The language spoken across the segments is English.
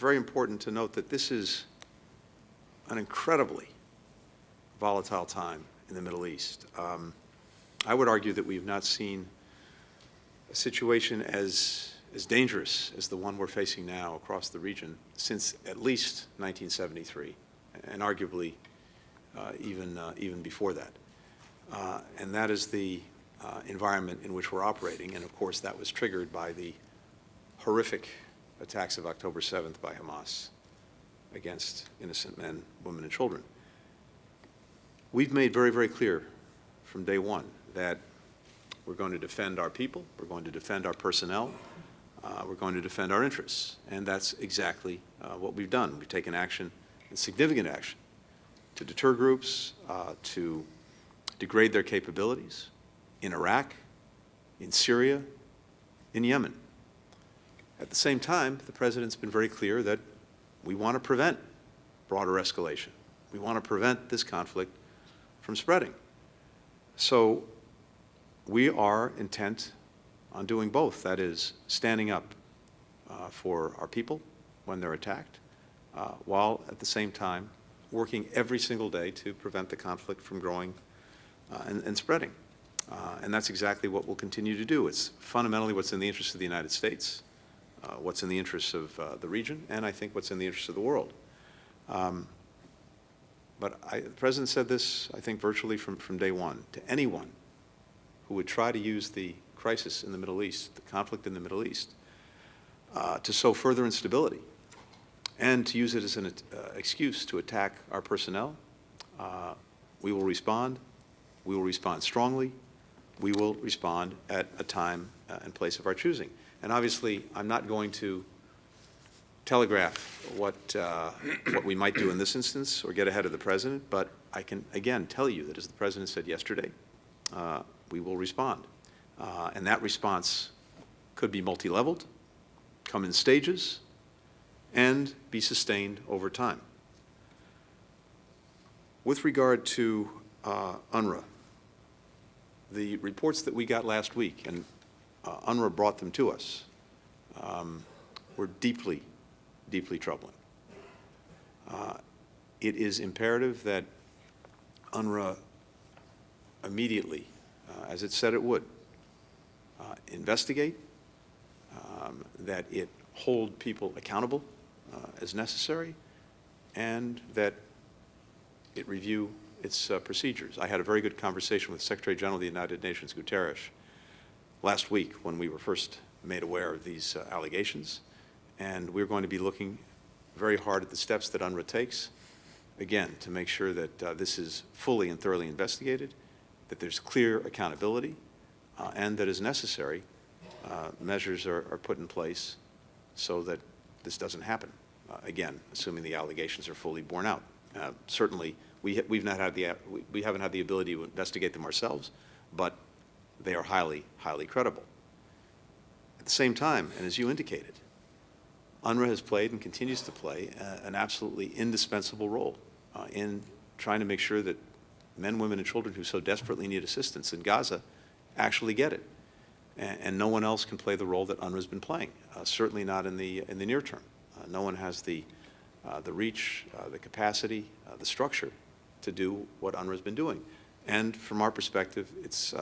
very important to note that this is an incredibly volatile time in the Middle East. I would argue that we've not seen a situation as dangerous as the one we're facing now across the region since at least 1973, and arguably even before that. And that is the environment in which we're operating, and of course that was triggered by the horrific attacks of October 7th by Hamas against innocent men, women, and children. We've made very, very clear from day one that we're going to defend our people, we're going to defend our personnel, we're going to defend our interests, and that's exactly what we've done. We've taken action, and significant action, to deter groups, to degrade their capabilities in Iraq, in Syria, in Yemen. At the same time, the President's been very clear that we want to prevent broader escalation. We want to prevent this conflict from spreading. So we are intent on doing both. That is, standing up for our people when they're attacked, while at the same time working every single day to prevent the conflict from growing and spreading. And that's exactly what we'll continue to do. It's fundamentally what's in the interest of the United States, what's in the interests of the region, and I think what's in the interest of the world. But the President said this, I think, virtually from day one. To anyone who would try to use the crisis in the Middle East, the conflict in the Middle East, to sow further instability and to use it as an excuse to attack our personnel, we will respond. We will respond strongly. We will respond at a time and place of our choosing. And obviously, I'm not going to telegraph what we might do in this instance or get ahead of the President, but I can, again, tell you that as the President said yesterday, we will respond. And that response could be multi-leveled, come in stages, and be sustained over time. With regard to UNRWA, the reports that we got last week, and UNRWA brought them to us, were deeply, deeply troubling. It is imperative that UNRWA immediately, as it said it would, investigate, that it hold people accountable as necessary, and that it review its procedures. I had a very good conversation with Secretary General of the United Nations, Guterres, last week when we were first made aware of these allegations, and we're going to be looking very hard at the steps that UNRWA takes, again, to make sure that this is fully and thoroughly investigated, that there's clear accountability, and that as necessary, measures are put in place so that this doesn't happen, again, assuming the allegations are fully borne out. Certainly, we haven't had the ability to investigate them ourselves, but they are highly, highly credible. At the same time, and as you indicated, UNRWA has played and continues to play an absolutely indispensable role in trying to make sure that men, women, and children who so desperately need assistance in Gaza actually get it. And no one else can play the role that UNRWA's been playing, certainly not in the near term. No one has the reach, the capacity, the structure to do what UNRWA's been doing. And from our perspective, it's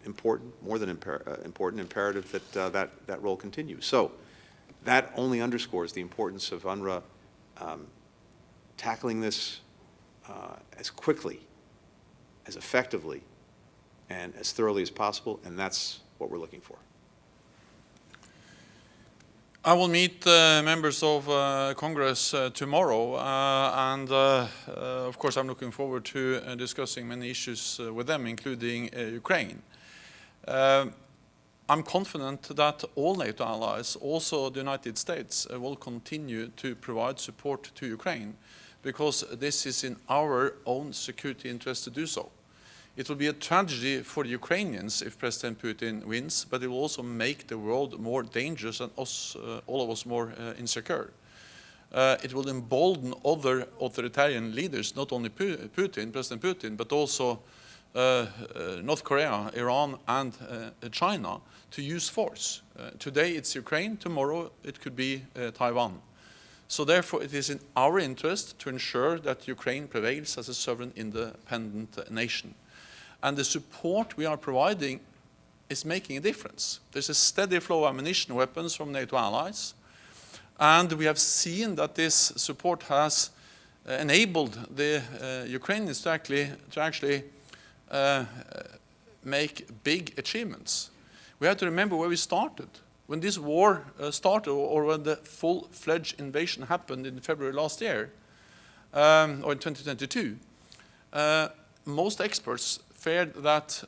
important, more than important, imperative that that role continues. So that only underscores the importance of UNRWA tackling this as quickly, as effectively, and as thoroughly as possible, and that's what we're looking for. I will meet members of Congress tomorrow, and of course I'm looking forward to discussing many issues with them, including Ukraine. I'm confident that all NATO allies, also the United States, will continue to provide support to Ukraine, because this is in our own security interest to do so. It will be a tragedy for the Ukrainians if President Putin wins, but it will also make the world more dangerous and all of us more insecure. It will embolden other authoritarian leaders, not only President Putin, but also North Korea, Iran, and China, to use force. Today it's Ukraine, tomorrow it could be Taiwan. So therefore, it is in our interest to ensure that Ukraine prevails as a sovereign, independent nation. And the support we are providing is making a difference. There's a steady flow of ammunition, weapons from NATO allies, and we have seen that this support has enabled the Ukrainians to actually make big achievements. We have to remember where we started. When this war started, or when the full-fledged invasion happened in February last year, or in 2022, most experts feared that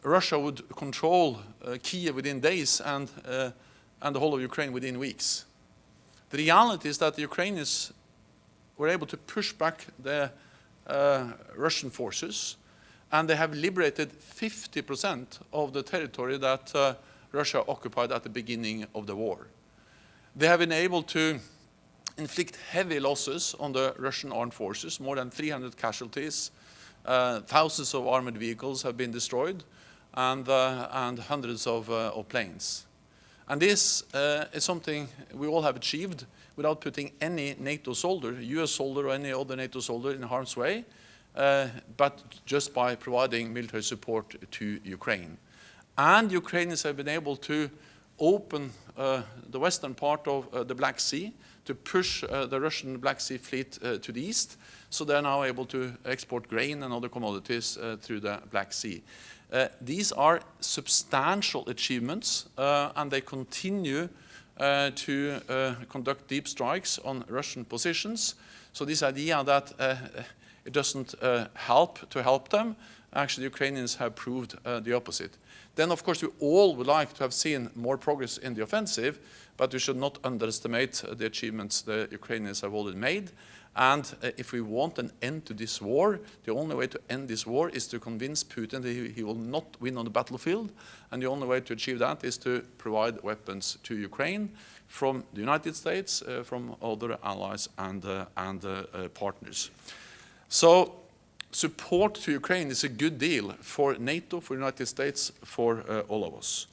Russia would control Kiev within days and the whole of Ukraine within weeks. The reality is that the Ukrainians were able to push back the Russian forces, and they have liberated 50% of the territory that Russia occupied at the beginning of the war. They have been able to inflict heavy losses on the Russian armed forces, more than 300 casualties, thousands of armored vehicles have been destroyed, and hundreds of planes. And this is something we all have achieved without putting any NATO soldier, US soldier or any other NATO soldier in harm's way, but just by providing military support to Ukraine. And Ukrainians have been able to open the western part of the Black Sea to push the Russian Black Sea fleet to the east, so they're now able to export grain and other commodities through the Black Sea. These are substantial achievements, and they continue to conduct deep strikes on Russian positions. So this idea that it doesn't help them, actually the Ukrainians have proved the opposite. Then, of course, we all would like to have seen more progress in the offensive, but we should not underestimate the achievements the Ukrainians have already made. And if we want an end to this war, the only way to end this war is to convince Putin that he will not win on the battlefield. And the only way to achieve that is to provide weapons to Ukraine from the United States, from other allies and partners. So support to Ukraine is a good deal for NATO, for the United States, for all of us.